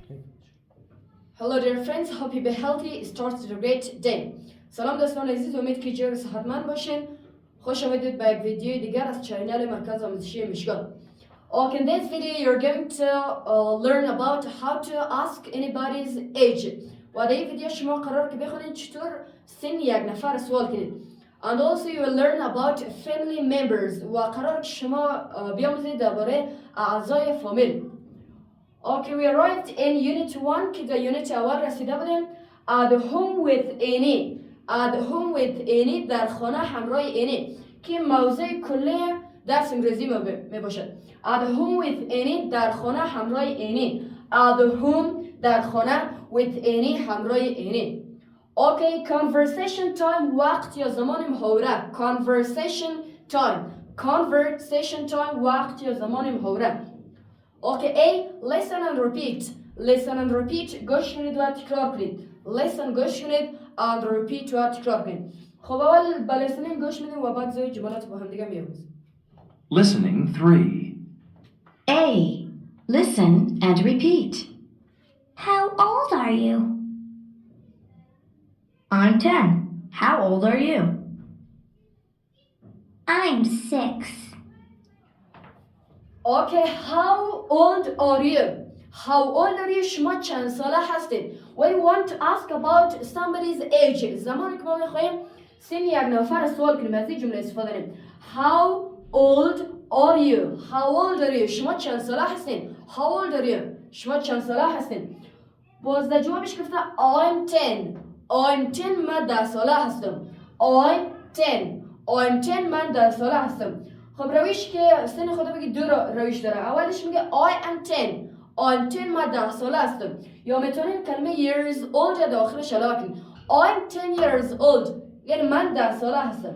Hello dear friends, hope you be healthy. Start a great day. سلام دوستان عزیز، امید که جای صحتمند باشین. خوش آمدید به یک ویدیو دیگر از چینل مرکز آموزشی میشگان. Okay, in this video you're going to learn about how to ask anybody's age. و در این ویدیو شما قرار که بخونید چطور سن یک نفر سوال کنید. And also you will learn about family members. و قرار که شما بیاموزید درباره اعضای فامیل. Okay, we arrived in unit 1 که در یونیت اول رسیده بودیم. At home with any. At home with any در خانه همراه any که موضوع کلی درس انگلیسی می باشد. At home with any در خانه همراه any. At home در خانه with any همراه any. Okay, conversation time وقت یا زمان محاوره. Conversation time. Conversation time وقت یا زمان محاوره. Okay, A. Listen and repeat. Listen and repeat. گوش کنید و تکرار کنید. Listen گوش کنید and repeat و تکرار کنید. خب اول به listening گوش میدیم و بعد زوی جملات با هم دیگه میاموزیم. Listening 3. A. Listen and repeat. How old are you? I'm 10. How old are you? I'm 6. Okay, how old are you? How old are you? شما چند ساله هستید؟ When you want to ask about somebody's age. زمانی که ما میخوایم سن یک نفر سوال کنیم از این جمله استفاده کنیم. How old are you? How old are you? شما چند ساله هستید؟ How old are you? شما چند ساله هستید؟ باز در جوابش گفته I'm 10. I'm 10 من 10 ساله هستم. I'm 10. I'm 10 من 10 ساله هستم. خب روش که سن خدا بگی دو روش داره. اولش میگه I am 10. I'm 10 من 10 ساله هستم. یا میتونید کلمه years old داخلش علاوه کنید. I'm 10 years old. یعنی من 10 ساله هستم.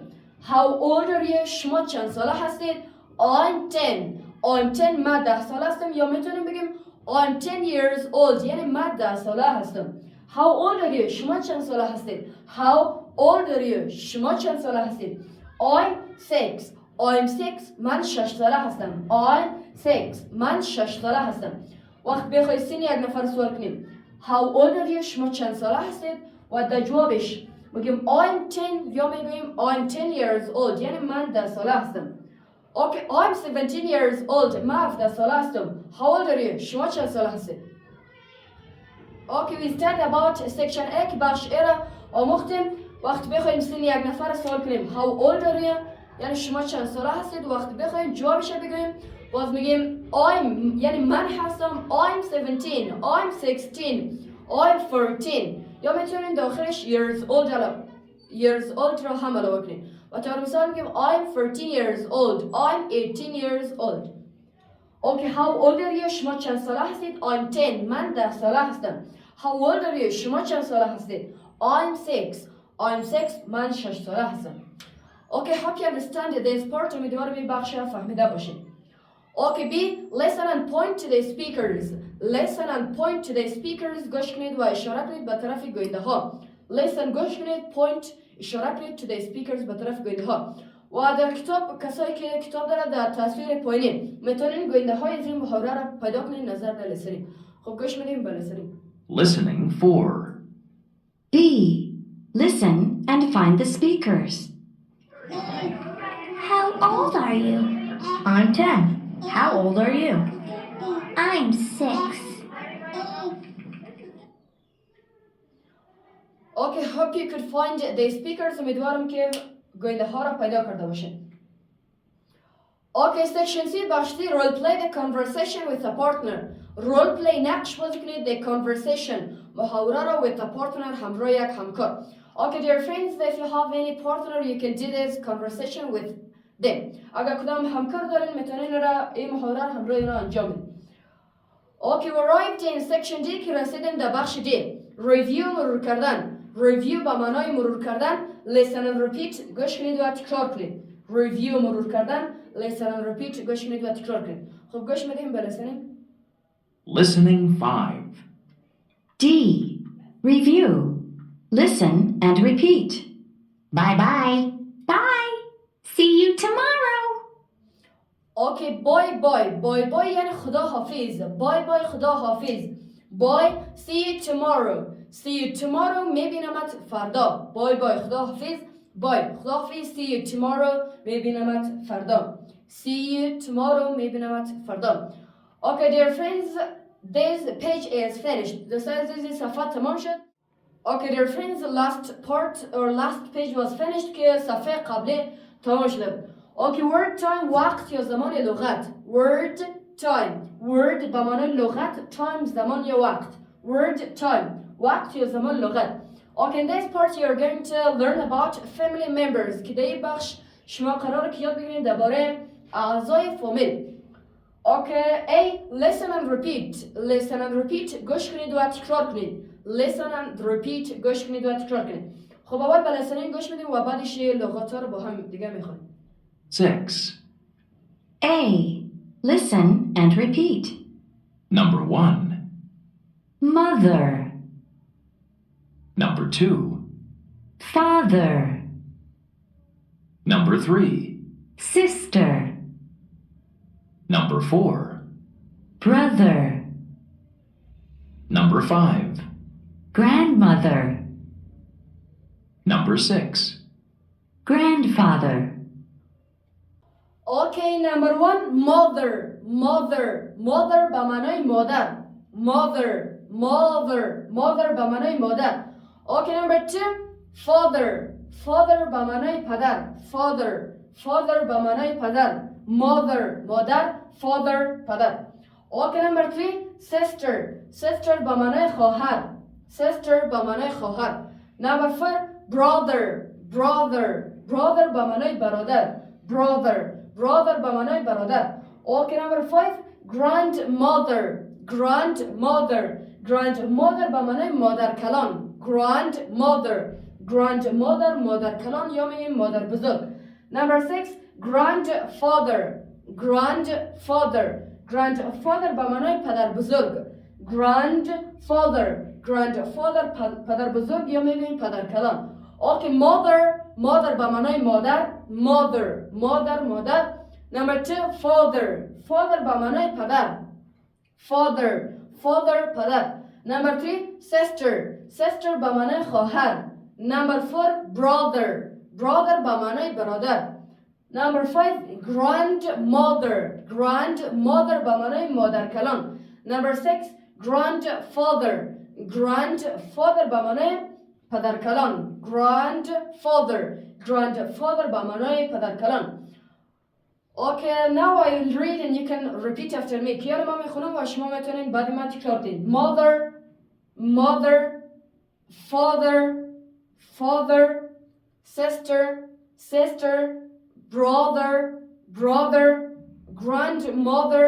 How old are you? شما چند ساله هستید؟ I'm 10. I'm 10 من 10 ساله هستم. یا میتونیم بگیم I'm 10 years old. یعنی من 10 ساله هستم. How old are you? شما چند ساله هستید؟ How old are you? شما چند ساله هستید؟ I'm 6. I'm 6 من 6 ساله هستم. I'm 6 من 6 ساله هستم. وقت بخوای سن یک نفر سوال کنیم How old are you? شما چند ساله هستید؟ و در جوابش میگیم I'm 10 یا میگیم I'm 10 years old یعنی من 10 ساله هستم. Okay, I'm 17 years old. من 17 ساله هستم. How old are you? شما چند ساله هستید؟ Okay, we start about section A که بخش A را آموختیم. وقت بخوایم سن یک نفر سوال کنیم How old are you? یعنی شما چند ساله هستید؟ وقت بخوایم جوابش رو بگیم باز میگیم I'm یعنی من هستم I'm 17 I'm 16 I'm 14 یا میتونین داخلش years old رو هم علاوه کنیم و طور مثال میگیم I'm 14 years old I'm 18 years old. Okay, how old are you? شما چند ساله هستید؟ I'm 10 من 10 ساله هستم. How old are you? شما چند ساله هستید؟ I'm 6 I'm 6 من 6 ساله هستم. Okay, hope you understand this part. امیدوارم این بخش را فهمیده باشید. Okay, B. Listen and point to the speakers. Listen and point to the speakers. گوش کنید و اشاره کنید به طرف گوینده ها. Listen گوش کنید. Point اشاره کنید to the speakers به طرف گوینده ها. و در کتاب کسایی که کتاب داره در تصویر پایینی میتونین گوینده های از این محاوره را پیدا کنید نظر در listening. خب گوش میدیم به listening. Listening 4. B. Listen and find the speakers. How old are you? I'm 10. How old are you? I'm 6. Okay, hope you could find the speakers. امیدوارم که گوینده ها را پیدا کرده باشین. Okay, section C بخش D. Role play the conversation with a partner. Role play نقش بازی کنید the conversation محاوره را with a partner همراه یک همکار. Okay, dear friends, if you have any partner, you can do this conversation with them. اگر کدام همکار دارین میتونین را این محاوره را همراه اینا انجام بدین. Okay, we arrived in section D که رسیدیم در بخش D. Review مرور کردن. Review به معنای مرور کردن. Listen and repeat گوش کنید و تکرار کنید. Review مرور کردن. Listen and repeat گوش کنید و تکرار کنید. خب گوش میدیم به listening. Listening 5. D. Review. Listen and repeat. Bye-bye. Bye. See you tomorrow. Okay, bye bye. Bye bye یعنی خدا حافظ. Bye bye خدا حافظ. Bye. See you tomorrow. See you tomorrow. میبینمت فردا. Bye bye. خداحافظ. Bye. خداحافظ. See you tomorrow. میبینمت فردا. See you tomorrow. میبینمت فردا. Okay, dear friends, this page is finished. دوستان صفحه تمام شد. Okay, dear friends, last part or last page was finished که صفحه قبلی تمام شده. Okay, word time وقت یا زمان لغت. Word time. Word به معنای لغت. Time زمان یا وقت. Word time. وقت یا زمان لغت. Okay, in this part you are going to learn about family members. که در این بخش شما قراره که یاد بگیرید درباره اعضای فامیل. Okay, A. Listen and repeat. Listen and repeat. گوش کنید و تکرار کنید. Listen and repeat. گوش کنید و تکرار کنید. خب اول به listening گوش میدیم و بعدش لغات رو با هم دیگه میخونیم. 6. A. Listen and repeat. Number 1. Mother, Number 2. father, Number 3. sister, Number 4. brother, Number 5. grandmother, Number 6. grandfather. Okay, number 1. Mother. Mother. Mother به معنای مادر. Mother. Mother. Mother به معنای مادر. Okay, number 2. Father. Father به معنای پدر. Father. Father به معنای پدر. Mother. مادر. Father. پدر. Okay, number 3. Sister. Sister به معنای خواهر. Sister به معنای خواهر. Number 4. Brother. Brother. Brother به معنای برادر. Brother. Brother به معنای برادر. Okay, number 5. Grandmother. Grandmother. Grandmother به معنای مادر کلان. Grandmother. Grandmother مادر کلان یا میگیم مادر بزرگ. Number 6. Grandfather. Grandfather. Grandfather به معنای پدر بزرگ. Grandfather. Grandfather پدر بزرگ یا میگیم پدر کلان. Okay, mother. Mother به معنای مادر. Mother. مادر. Number 2. Father. Father به معنای پدر. Father پدر. Number 3. Sister. Sister به معنای خواهر. Number 4. Brother به معنای برادر. Number 5. Grandmother. Grandmother به معنای مادر کلان. Number 6. Grandfather. Grandfather به معنای پدر کلان. Grandfather به معنای پدر کلان. Okay, now I'll read and you can repeat after me. که ما میخونم و شما میتونین بعد من تکرار کنید. Mother, father, sister, brother, grandmother,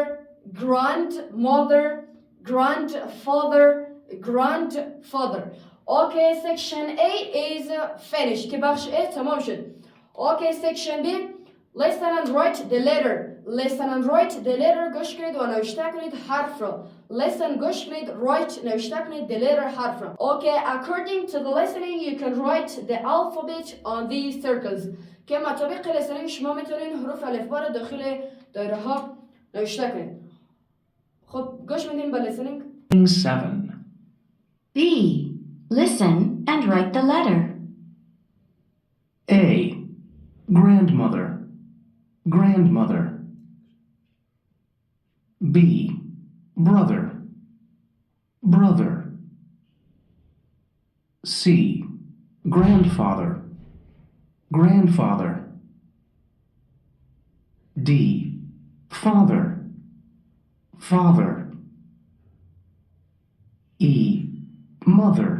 grandfather. Okay, section A is finished. که بخش A تمام شد. Okay, section B. Listen and write the letter. Listen and write the letter. گوش کنید و نوشته کنید حرف را. Listen گوش کنید. Write نوشته کنید the letter حرف را. Okay, according to the listening you can write the alphabet on these circles. که مطابق listening شما میتونید حروف الفبا را داخل دایره ها نوشته کنید. خب گوش میدیم به listening. 7. B. Listen and write the letter. A. Grandmother. B. Brother. C. Grandfather. D. Father. E. Mother.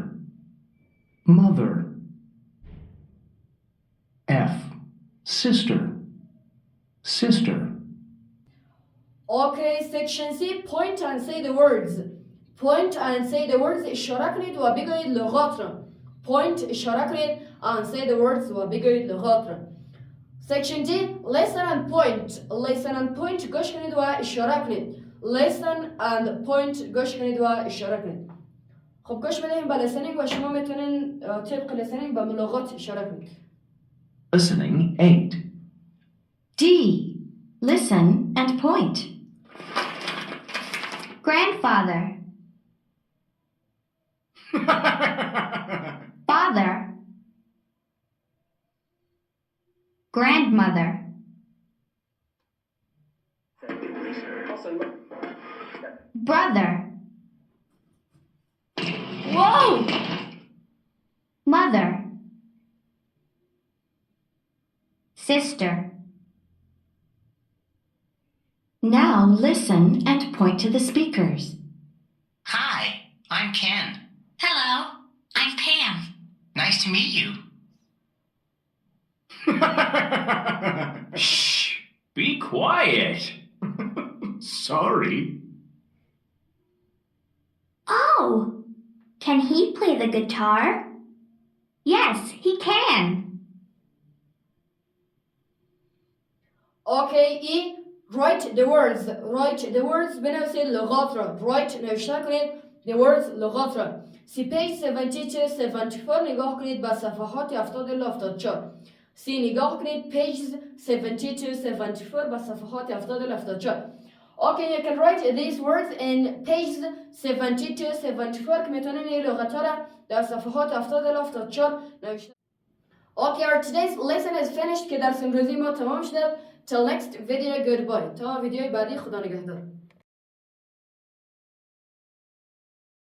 F. Sister. Okay, section C. Point and say the words. Point and say the words. اشاره کنید و بگویید لغات را. Point اشاره کنید and say the words و بگویید لغات را. Section D. Listen and point. گوش کنید و اشاره کنید. Listen and point. گوش کنید و اشاره کنید. خب گوش بدهیم به listening و شما میتونین طبق listening به لغات اشاره کنید. Listening 8. D. Listen and point. Grandfather, Father. Grandmother. Brother. Wow! Mother. Sister. Now listen and point to the speakers. Hi, I'm Ken. Hello, I'm Pam. Nice to meet you. Shh! Be quiet. Sorry. Oh, can he play the guitar? Yes, he can. Okay, E. Write the words. Write the words. بنویسید لغات را. Write نوشته کنید. The words لغات را. سی page 72 74 نگاه کنید به صفحات 70 الی 74. سی نگاه کنید pages 72 74 به صفحات 70 الی 74. Okay, you can write these words in pages 72 74 که میتونید این لغات را در صفحات 70 الی 74 نوشته. Okay, our today's lesson is finished که درس امروزی ما تمام شده. Till next video, goodbye. تا ویدیوی بعدی خدا نگهدار.